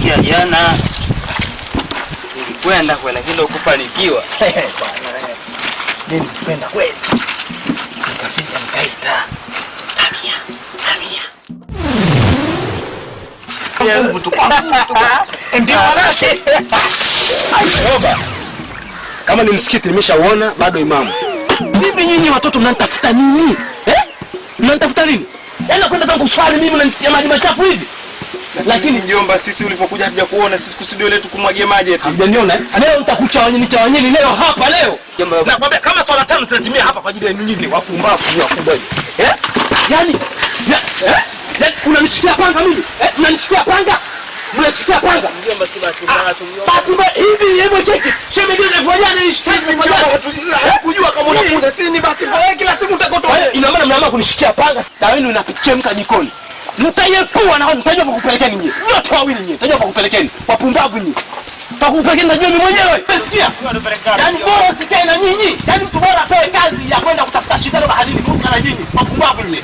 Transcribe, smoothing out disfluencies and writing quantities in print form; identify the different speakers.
Speaker 1: Sikia jana nilikwenda kwa lakini ukufanikiwa.
Speaker 2: Mimi nilikwenda kweli. Nikafika nikaita. Kamia. Nguvu tu. Ndio wanake.
Speaker 3: Ayoba. Kama ni msikiti nimeshauona bado imamu. Hivi nyinyi watoto mnanitafuta nini? Mnanitafuta nini? Yaani kwenda zangu swali mimi mnanitia maji machafu hivi?
Speaker 2: Lakini mjomba, sisi ulipokuja hatuja kuona, sisi kusudio letu kumwagia maji eti.
Speaker 3: Hujaniona? Leo nitakuchawanyeni leo hapa leo.
Speaker 2: Nakwambia kama swala 5 zinatimia hapa kwa ajili ya nyinyi wapumbavu wakubwa.
Speaker 3: Yaani unanishikia panga mimi? Unanishikia panga? Mnashikia panga?
Speaker 1: Mjomba si bahati mbaya tu mjomba.
Speaker 3: Basi hivi hebu cheki. Shemeji unafanyana ni
Speaker 2: sisi kujua kama unakuja. Sisi ni basi kila siku utakotoa.
Speaker 3: Ina maana mnaamua kunishikia panga. Na wewe unachemka jikoni. Mtayepua na nitajua kwa kupelekeni nyinyi. Wote wawili nyinyi. Nitajua kwa kupelekeni. Wapumbavu nyinyi. Kwa kupelekeni najua mimi mwenyewe. Umesikia? Yaani bora usikae na nyinyi. Yaani mtu bora apewe kazi ya kwenda kutafuta shida baharini kuruka na nyinyi. Wapumbavu nyinyi.